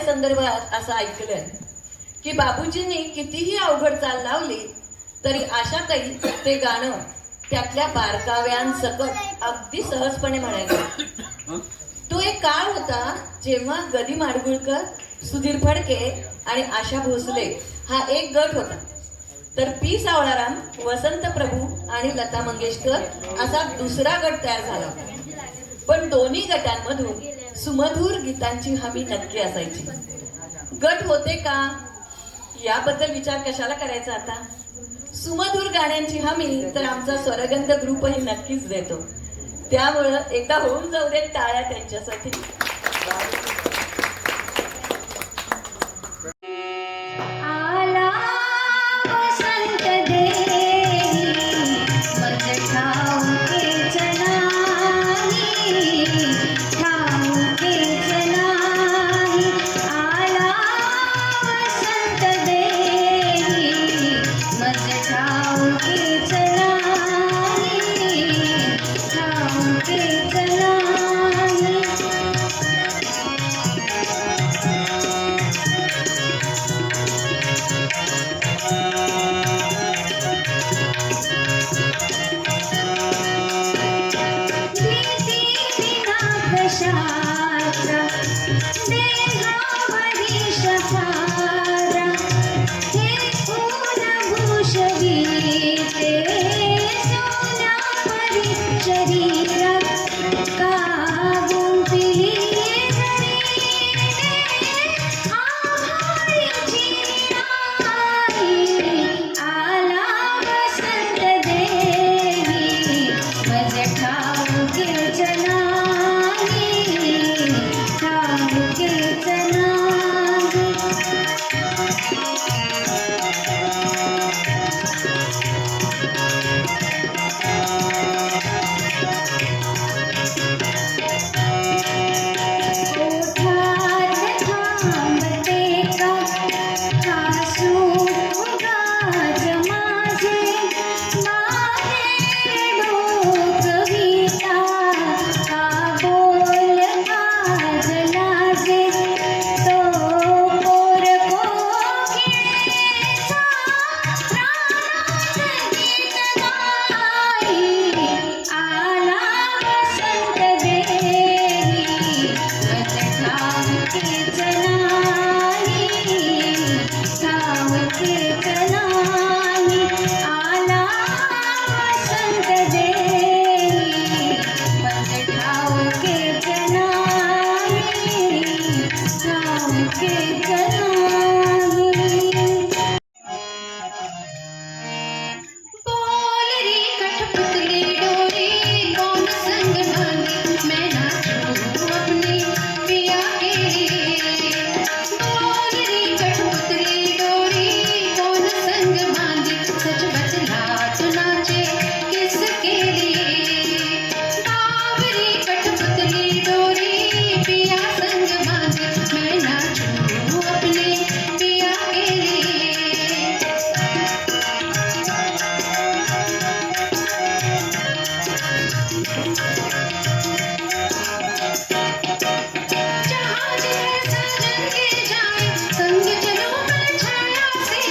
संदर्भात असं ऐकलंय की बाबूजींनी कितीही अवघड चाल लावली तरी आशाताई ते गाणं त्यातल्या बारकाव्यांसकट अगदी सहजपणे म्हणायचं. तो एक काळ होता जेव्हा गदी माडगुळकर, सुधीर फडके आणि आशा भोसले हा एक गट होता, तर पी सावळाराम, वसंत प्रभू आणि लता मंगेशकर असा दुसरा गट तयार झाला होता. पण दोन्ही गटांमधून सुमधूर गीतांची हमी नक्की असायची. गट होते का याबद्दल विचार कशाला करायचा आता. सुमधूर गाण्यांची हमी तर आमचा स्वरगंध ग्रुपही नक्कीच देतो. त्यामुळं एकदा होऊन जाऊ दे टाळ्या त्यांच्यासाठी. जहाँ जिधर साजन के जाए संग चलो मन छाया से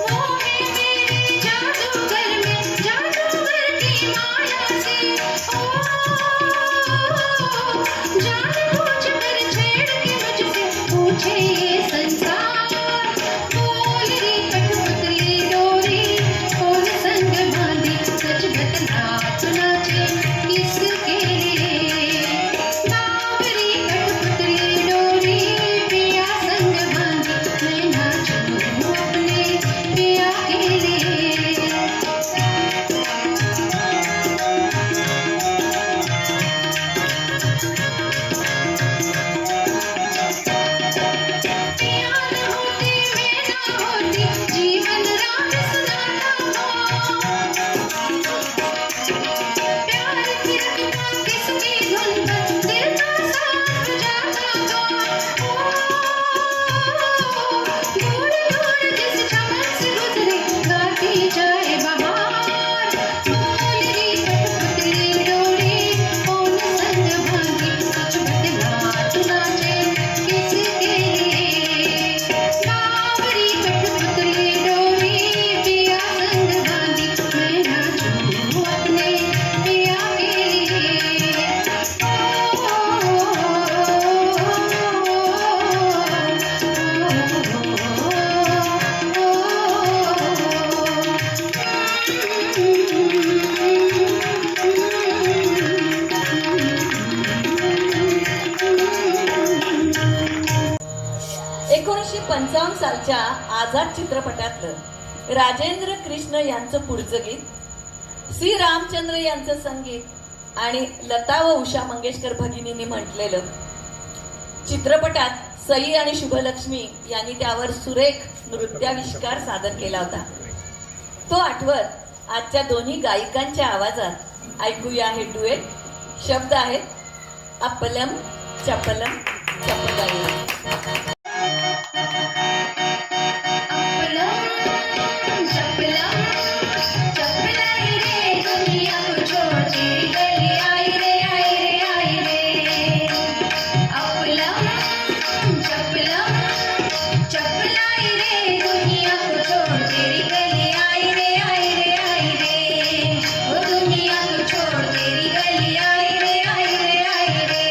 वो है मेरे जादूगर में जादूगर की माया से जान बूझ कर छेड़ के मुझसे पूछे ये संसार बोल रे कठपुतली डोरी कौन संग बांधी सच बतला तू नाचे किसके लिए बावरी कठपुतली डोरी पिया संग बांधी मैं नाचूं अपने पिया के लिए पिया न होती मैं ना होती जीवन राग सुनाता हो प्यार थिरकता किसकी धुन पर दिल का साथ बजाता हो दूर दूर जिस चमन से गुजरे गाती जाए बहार बोल री कठपुतली डोरी कौन संग बांधी सच बतला तू नाचे किसके लिए बावरी कठपुतली डोरी पिया संग बांधी मैं नाचूं अपने पिया के लिए 1955 सालच्या आझाद चित्रपटातलं राजेंद्र कृष्ण यांचं पुढचं गीत, श्री रामचंद्र यांचं संगीत आणि लता व उषा मंगेशकर भगिनींनी म्हटलेलं. चित्रपटात सई आणि शुभलक्ष्मी यांनी त्यावर सुरेख नृत्याविष्कार सादर केला होता. तो आठवत आजच्या दोन्ही गायिकांच्या आवाजात ऐकूया हे डुएट. शब्द आहेत अपलम चपलम चपलाई. अपलम चपलम चपलाई रे दुनिया को छोड़ तेरी गली आई रे आई रे आई रे अपलम चपलम चपलाई रे दुनिया को छोड़ तेरी गली आई रे आई रे आई रे ओ दुनिया को छोड़ तेरी गली आई रे आई रे आई रे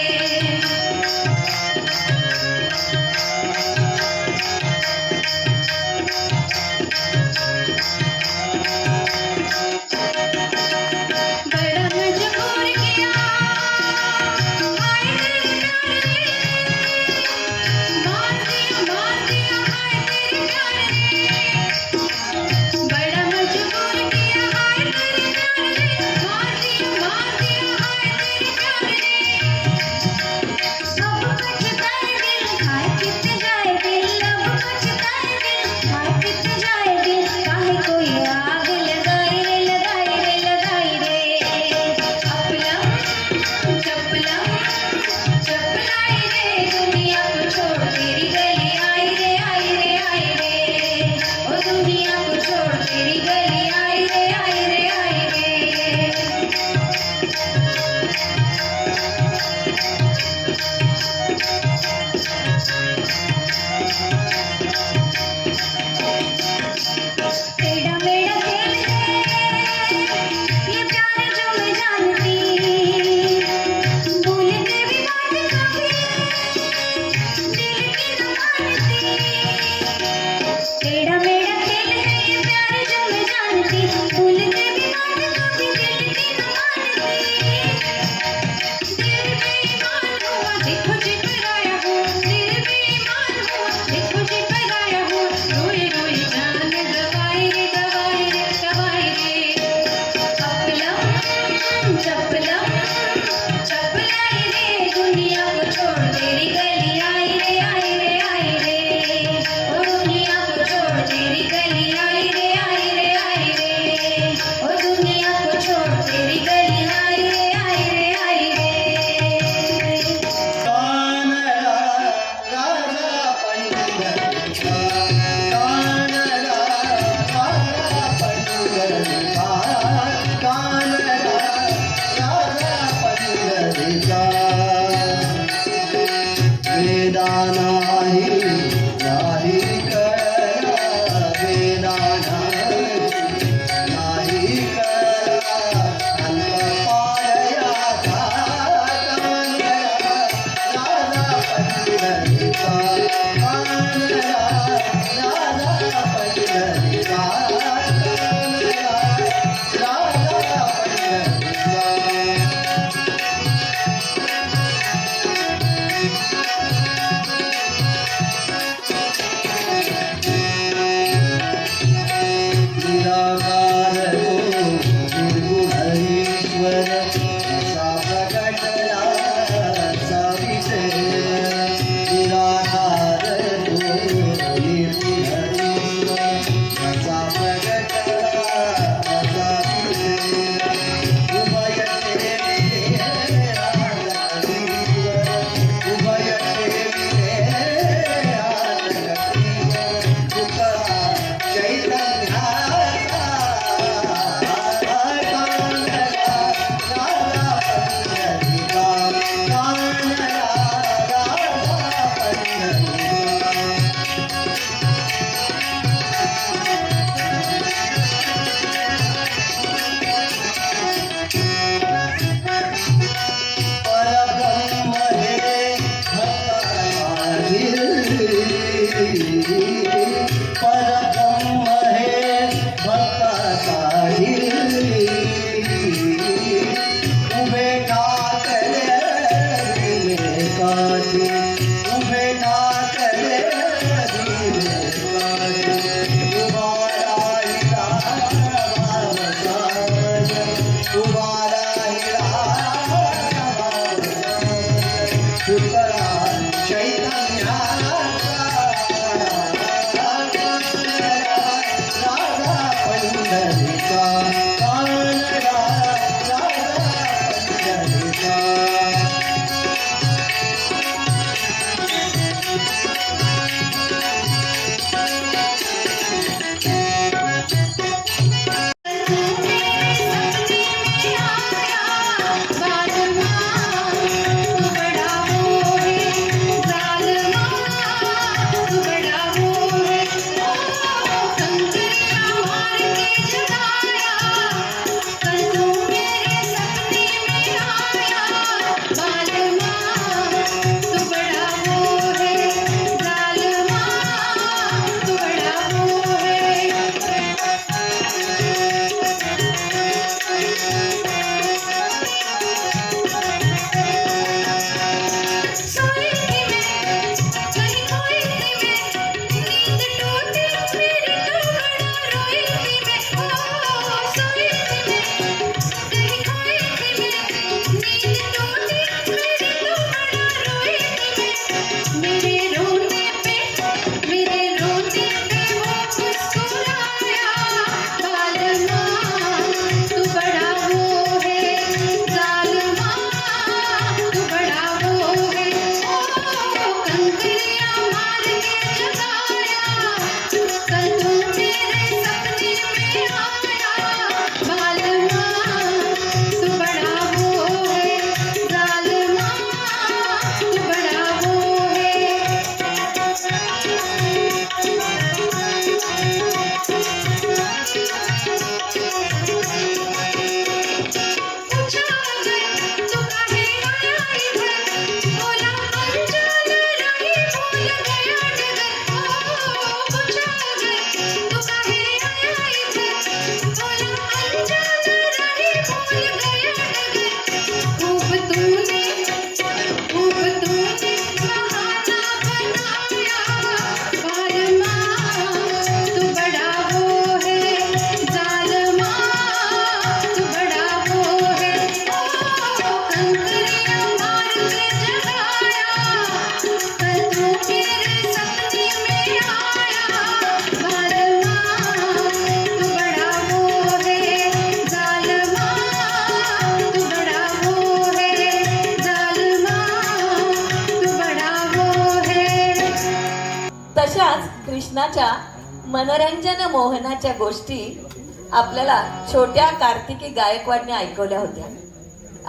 कृष्णाच्या मनोरंजन मोहनाच्या गोष्टी आपल्याला छोट्या कार्तिकी गायकवाडने ऐकवल्या होत्या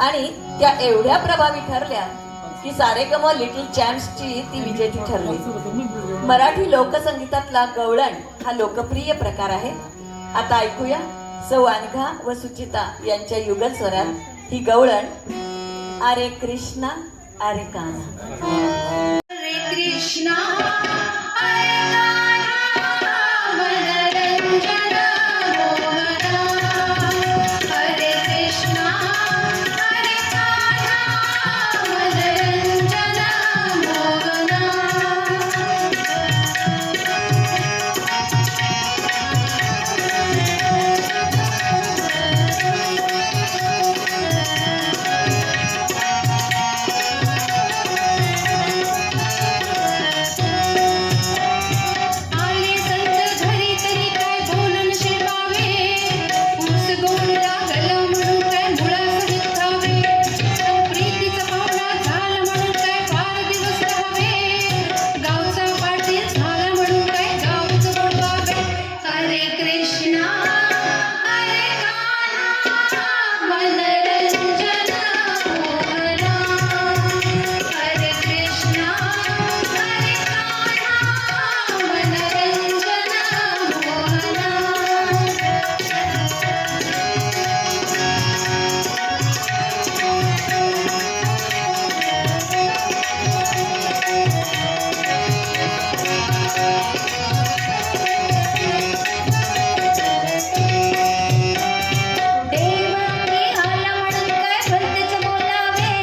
आणि त्या एवढ्या प्रभावी ठरल्या की सारेगम लिटिल चॅम्प्सची ती विजेती ठरली. मराठी लोकसंगीतातला गवळण हा लोकप्रिय प्रकार आहे. आता ऐकूया सौ अनघा व सुचिता यांच्या युगल स्वरात ही गवळण. अरे कृष्णा अरे कान्हा. हरे कृष्णा हरे राधा मनोरंजन मोहना. हरे कृष्णा हरे राधा मनोरंजन मोहना. आले संत घरी तरी काय बोलून शिरवावे. ऊस गोड लागला म्हणून काय मुळासहित खावे. प्रीतीचा पाहुणा झाला म्हणून काय फार दिवस राहावे. गावचा पाटील झाला म्हणून काय गावच बोलवावे. हरे कृष्णा हरे कान्हा मनोरंजन मोहना. हरे कृष्णा हरे कान्हा मनोरंजन मोहना. देवाने आला म्हणून काय भलतेच बोलावे.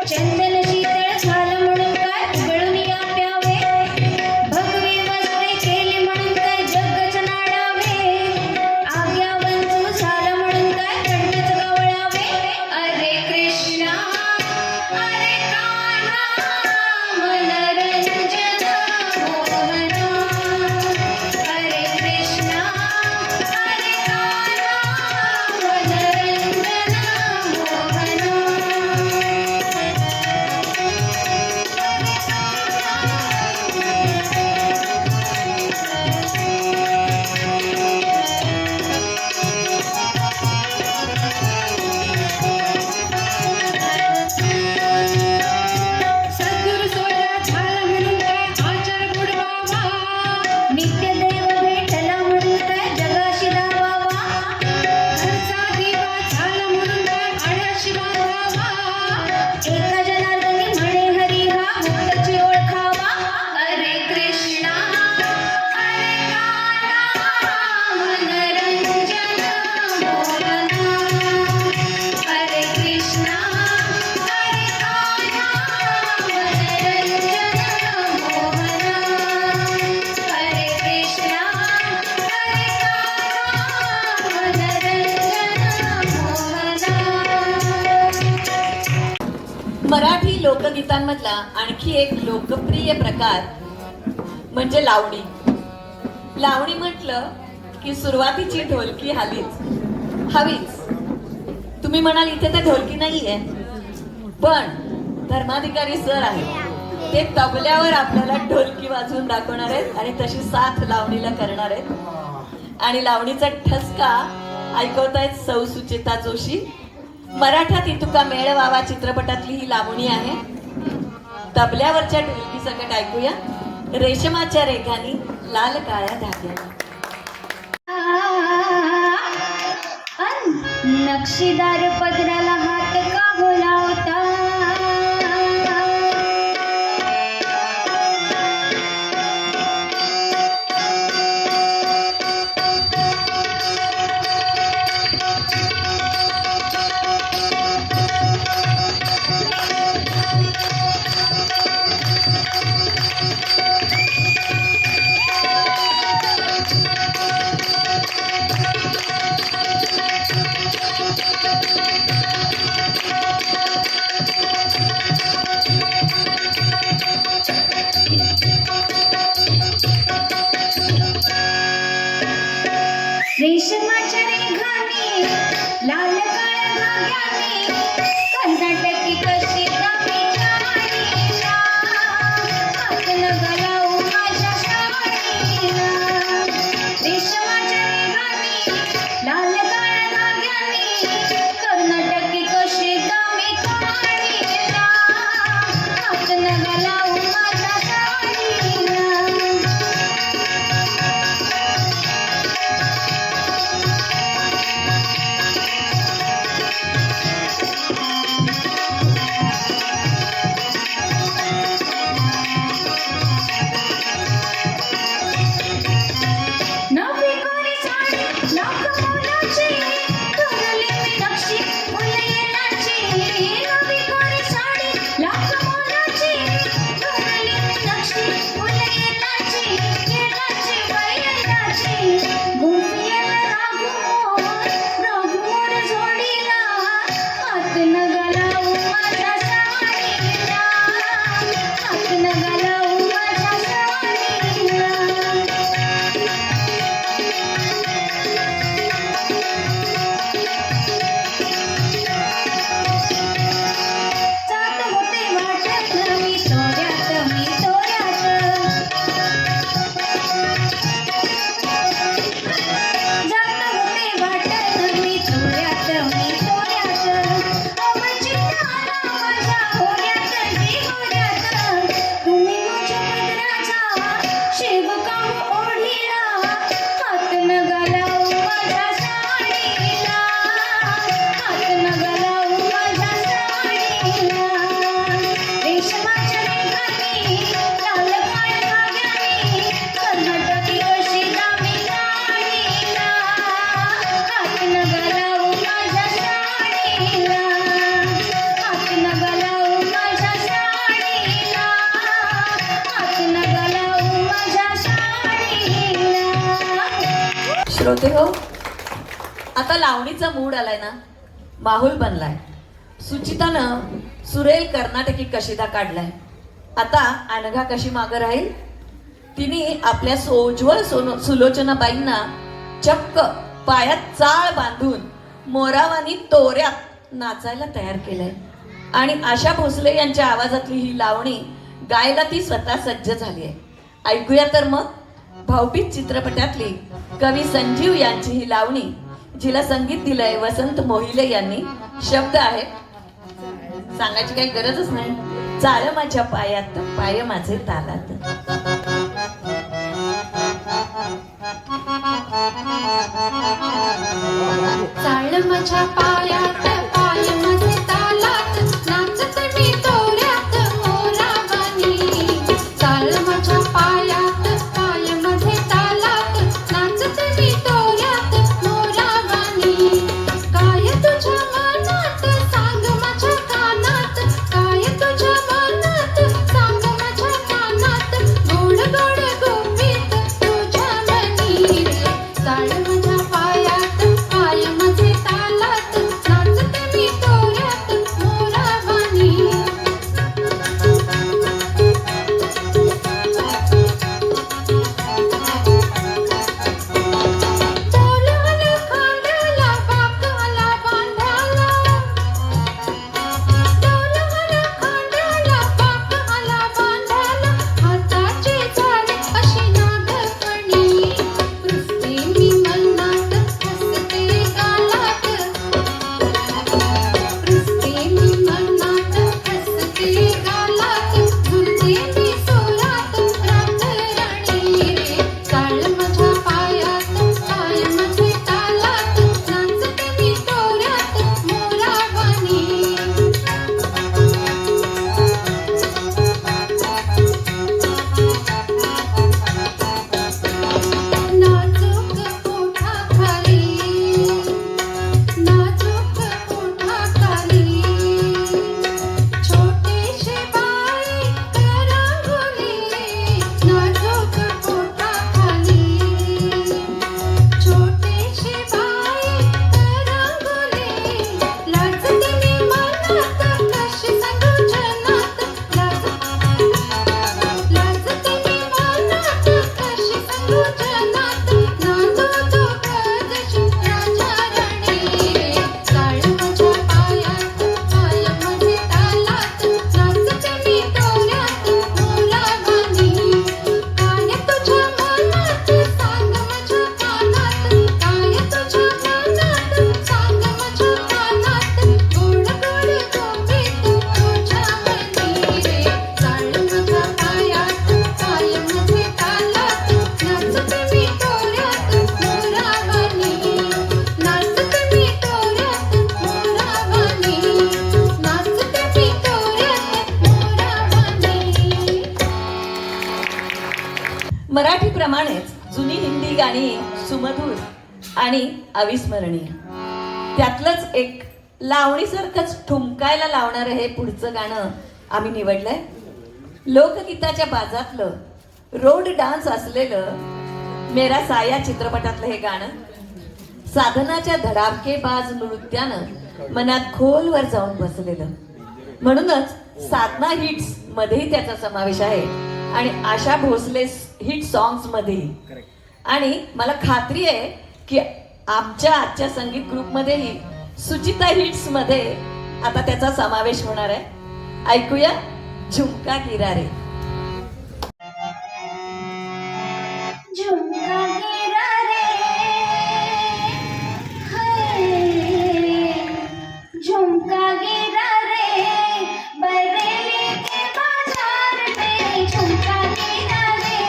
चंदन शीतळ झालं म्हणून काय उघडून या प्यावे. भगवी वस्त्रे केली म्हणून काय जगच नाडावे. आज्ञावंतू झालं म्हणून काय कंठच गवळावे. अरे कृष्णा अरे कान्हा मनोरंजन मोहना. हरे कृष्णा हरे कान्हा मनोरंजन मोहना. सद्गुरु सोहळा झाला म्हणून काय आचार बुडवावा. नित्य देव भेटला म्हणून काय जगाशी धावावा. घरचा दिवा झाला म्हणून काय आळ्याशी बांधावा. एका जनार्दनी म्हणे हरी हा भक्ताची ओळखावा. अरे कृष्णा हरे कान्हा मनोरंजन मोहना. हरे कृष्णा हरे कान्हा मनोरंजन मोहना. हरे कृष्णा हरे कान्हा मनोरंजन मोहना. मराठी लोकगीतांमधला आणखी एक लोकप्रिय प्रकार म्हणजे लावणी. लावणी म्हटलं की सुरुवातीची ढोलकी हवीच. तुम्ही म्हणाल इथे तर ढोलकी नाहीये, पण धर्माधिकारी सर आहेत ते तबल्यावर आपल्याला ढोलकी वाजवून दाखवणार आहेत आणि तशी साथ लावणीला करणार आहेत. आणि लावणीचा ठसका ऐकवतायत सौ सुचिता जोशी. मराठात तुका मेळ वावा चित्रपटातली ही लावणी आहे. तबल्यावरच्या ढोलकी सकट ऐकूया रेशमाच्या रेघानी लाल काळ्या धाग्यानी. नक्षीदार पदराला हात का बोलावता. रेशमाच्या रेघाने लाल काळ्या धाग्याने कर्नाटकी कशी आपलं गलाऊ माझ्या साडीला. श्रोते हो, आता लावणीचा मूड आलाय ना, माहोल बनलाय. सुचितानं सुरेल कर्नाटकी कशिदा काढलाय. आता अनघा कशी मागं राहील? तिने आपल्या सोज्वळ सुलोचनाबाईंना चक्क पायात चाळ बांधून मोरावानी तोऱ्यात नाचायला तयार केलंय. आणि आशा भोसले यांच्या आवाजातली ही लावणी गायला ती स्वतः सज्ज झाली आहे. ऐकूया तर मग भाऊबीज चित्रपटातली कवी संजीव यांची ही लावणी, जिला संगीत दिलंय वसंत मोहिले यांनी. शब्द आहे, सांगायची काही गरजच नाही. चाळ माझ्या पायात, पाय माझे तालात. चाळ माझ्या पायात, पाय माझे तालात, नाचत मी तोऱ्यात मोरावानी. चाळ माझ्या पायात, पाय माझे तालात, नाचत मी तोऱ्यात मोरावानी. काय तुझ्या मनात सांग माझ्या कानात, काय तुझ्या मनात सांग माझ्या कानात, गोड गोड गोपीत तुझ्या मनी रे. चाळ माझ्या पायात, पाय माझे तालात, नाचत मी तोऱ्यात मोरावानी. तोलाला खांद्याला बाकाला बांधाला, तोलाला खांद्याला बाकाला बांधाला, हाताची झाड अशी नागफणी. रुसते मी मनात, हसते गालात, रुसते मी मनात, हसते गालात, झुलते मी सोरात रातराणी रे. चाळ माझ्या पायात, पाय माझे तालात, नाचते मी तोऱ्यात मोरावानी. नाजूक पोटाखाली, नाजूक पोटाखाली, छोटीशी बाई रंगोली. नाजूक पोटाखाली, छोटीशी बाई रंगोली. लाजते मी मनात, कशी सांगू जनात, लाजते मी मनात, कशी सांगू जनात, नांदू तो कळजशी राजा राणी रे. चाळ माझ्या पायात, पाय माझे तालात, नाचते मी तोऱ्यात मोरावानी. काय तुझ्या मनात सांग माझ्या कानात, काय तुझ्या मनात सांग माझ्या कानात, गोड गोड गोपीत तुझ्या मनी रे. चाळ माझ्या पायात, पाय माझे तालात, नाचते मी तोऱ्यात मोरावानी. नाचते मी तोऱ्यात मोरावानी, नाचते मी तोऱ्यात मोरावानी. मराठीप्रमाणेच जुनी हिंदी गाणी सुमधुर आणि अविस्मरणीय. त्यातलंच एक लावणीसारखंच ठुमकायला लावणारं हे पुढचं गाणं आम्ही निवडलंय. लोकगीताच्या बाजातलं रोड डान्स असलेलं मेरा साया चित्रपटातलं हे गाणं साधनाच्या धडाकेबाज नृत्यानं मनात खोलवर जाऊन बसलेलं. म्हणूनच साधना हिट्स मध्येही त्याचा समावेश आहे आणि आशा भोसले हिट सॉंग्स मध्येही. आणि मला खात्री आहे की आमच्या आजच्या संगीत ग्रुपमध्येही सुचिता हिट्स मध्ये आता त्याचा समावेश होणार आहे. ऐकूया झुमका गिरा रे. झुमका गिरा रे, झुमका गिरा रे, बरेली के बाजार में झुमका गिरा रे,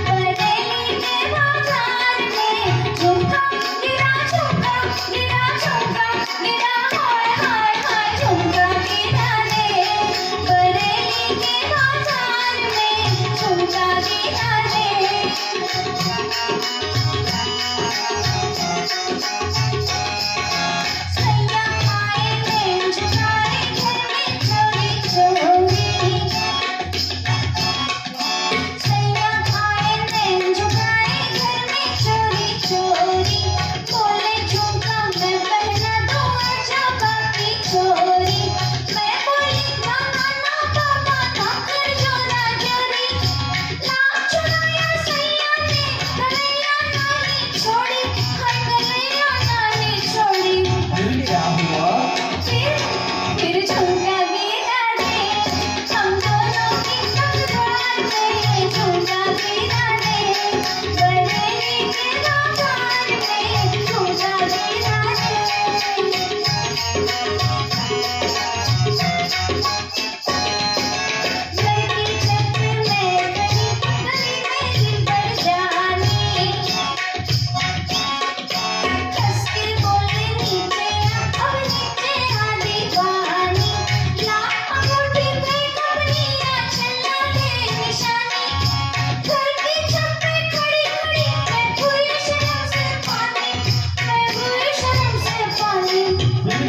बरेली के बाजार में झुमका गिरा, झुमका गिरा, झुमका गिरा, हाय हाय हाय. झुमका गिरा रे, बरेली के बाजार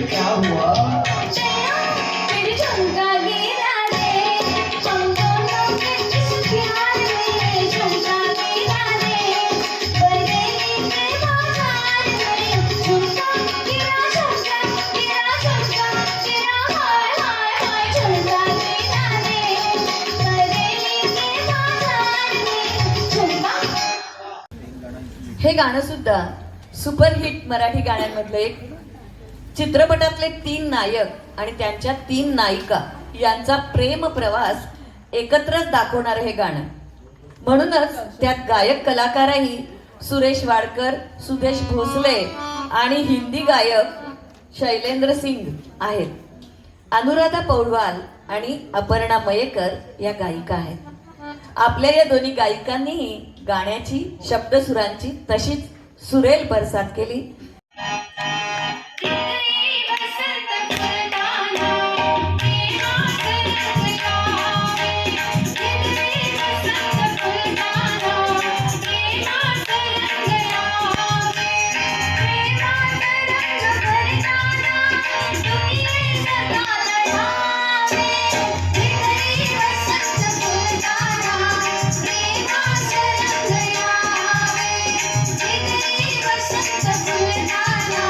क्या हुआ? फिर झुमका गिरा रे, हम दोनों के इस प्यार में झुमका गिरा रे, बरेली के बाजार में झुमका गिरा हाय हाय हाय झुमका गिरा रे, बरेली के बाजार में झुमका. हे गाणं सुद्धा सुपरहिट मराठी गाण्यांमधलं एक. चित्रपटातले 3 नायक आणि त्यांच्या 3 नायिका यांचा प्रेम प्रवास एकत्रच दाखवणारं हे गाणं. म्हणूनच त्यात गायक कलाकारही सुरेश वाडकर, सुदेश भोसले आणि हिंदी गायक शैलेंद्र सिंग आहेत. अनुराधा पौडवाल आणि अपर्णा मयेकर या गायिका आहेत. आपल्या या दोन्ही गायिकांनीही गाण्याची शब्दसुरांची तशीच सुरेल बरसात केली. वसंत फुलदाना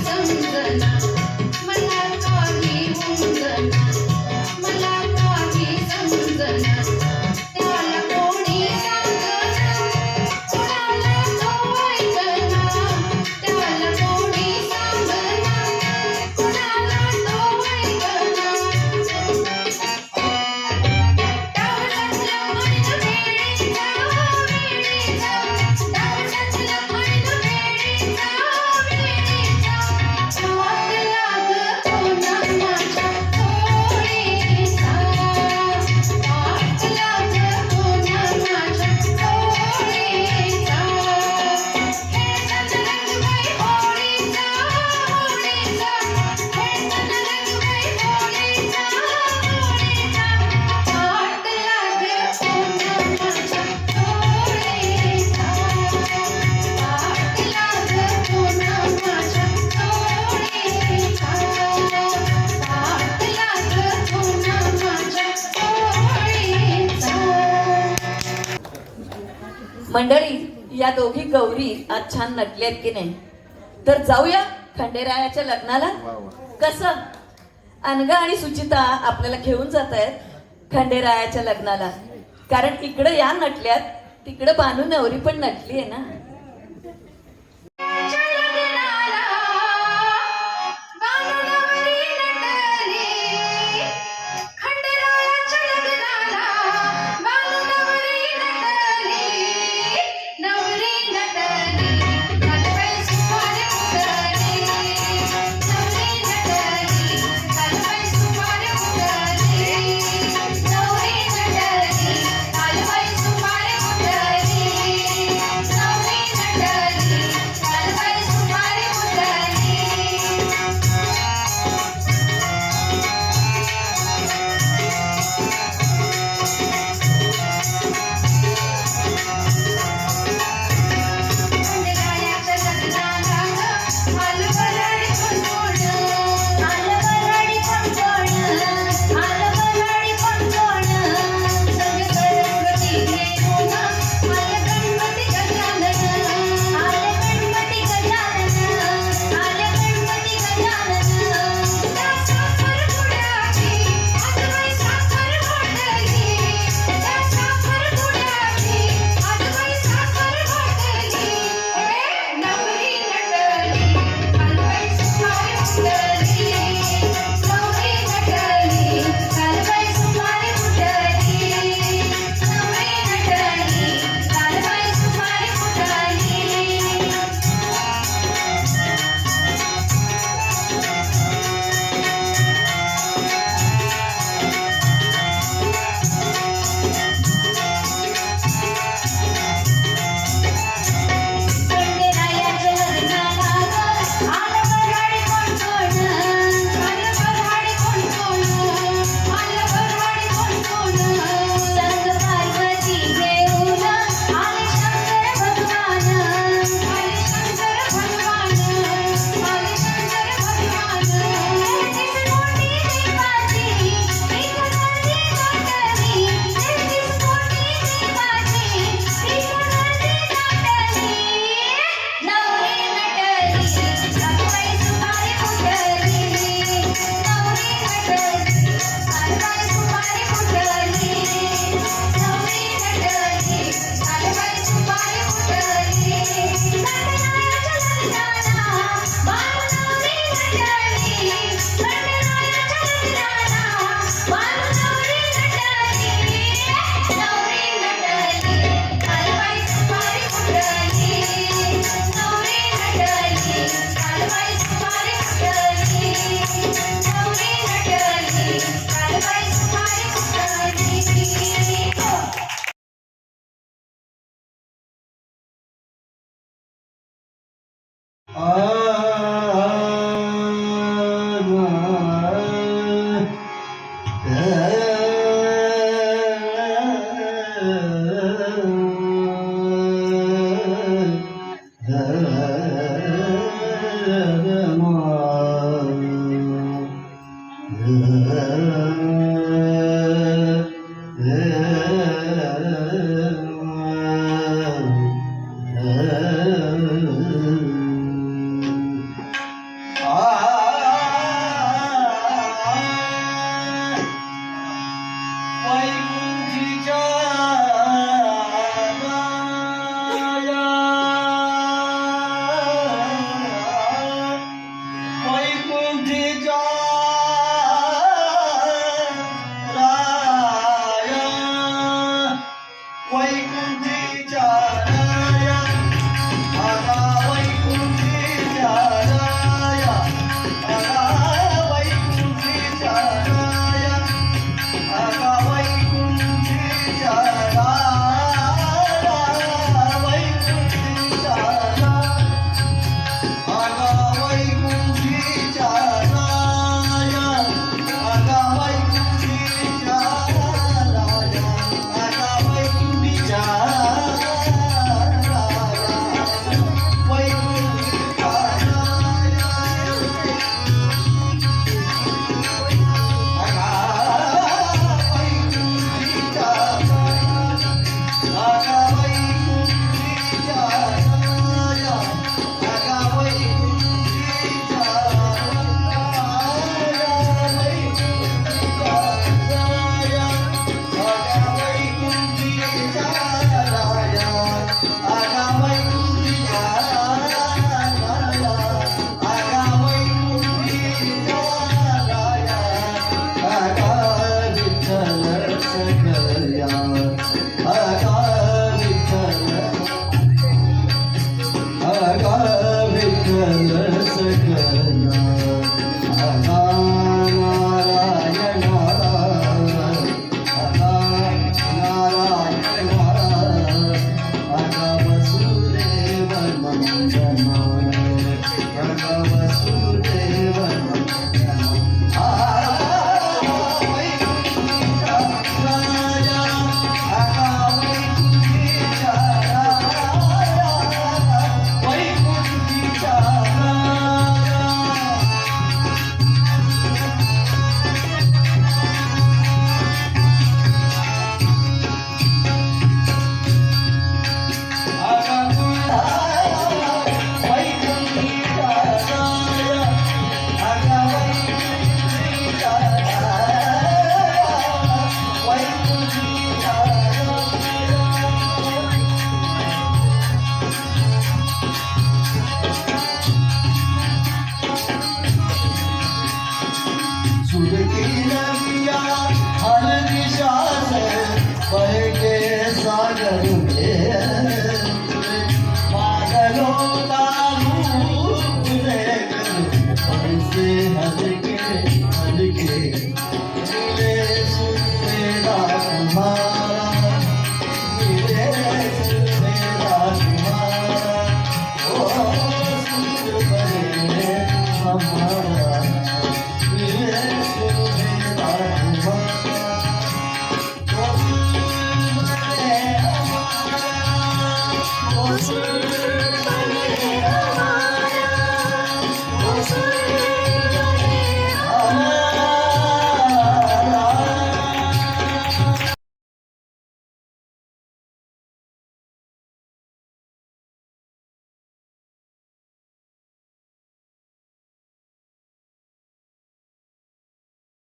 समजना मला काही उमजना मला काही समजना त्याला कोणी सांगना कोणाला तो ऐकना त्याला कोणी सांगना कोणाला तो ऐकना मंडळी, या दोघी गौरी आज छान नटल्यात की नाही? तर जाऊया खंडेरायाच्या लग्नाला. कसं अनघा आणि सुचिता आपल्याला घेऊन जात आहेत खंडेरायाच्या लग्नाला, कारण इकडं या नटल्यात, तिकडं बानू नवरी पण नटली आहे ना. रे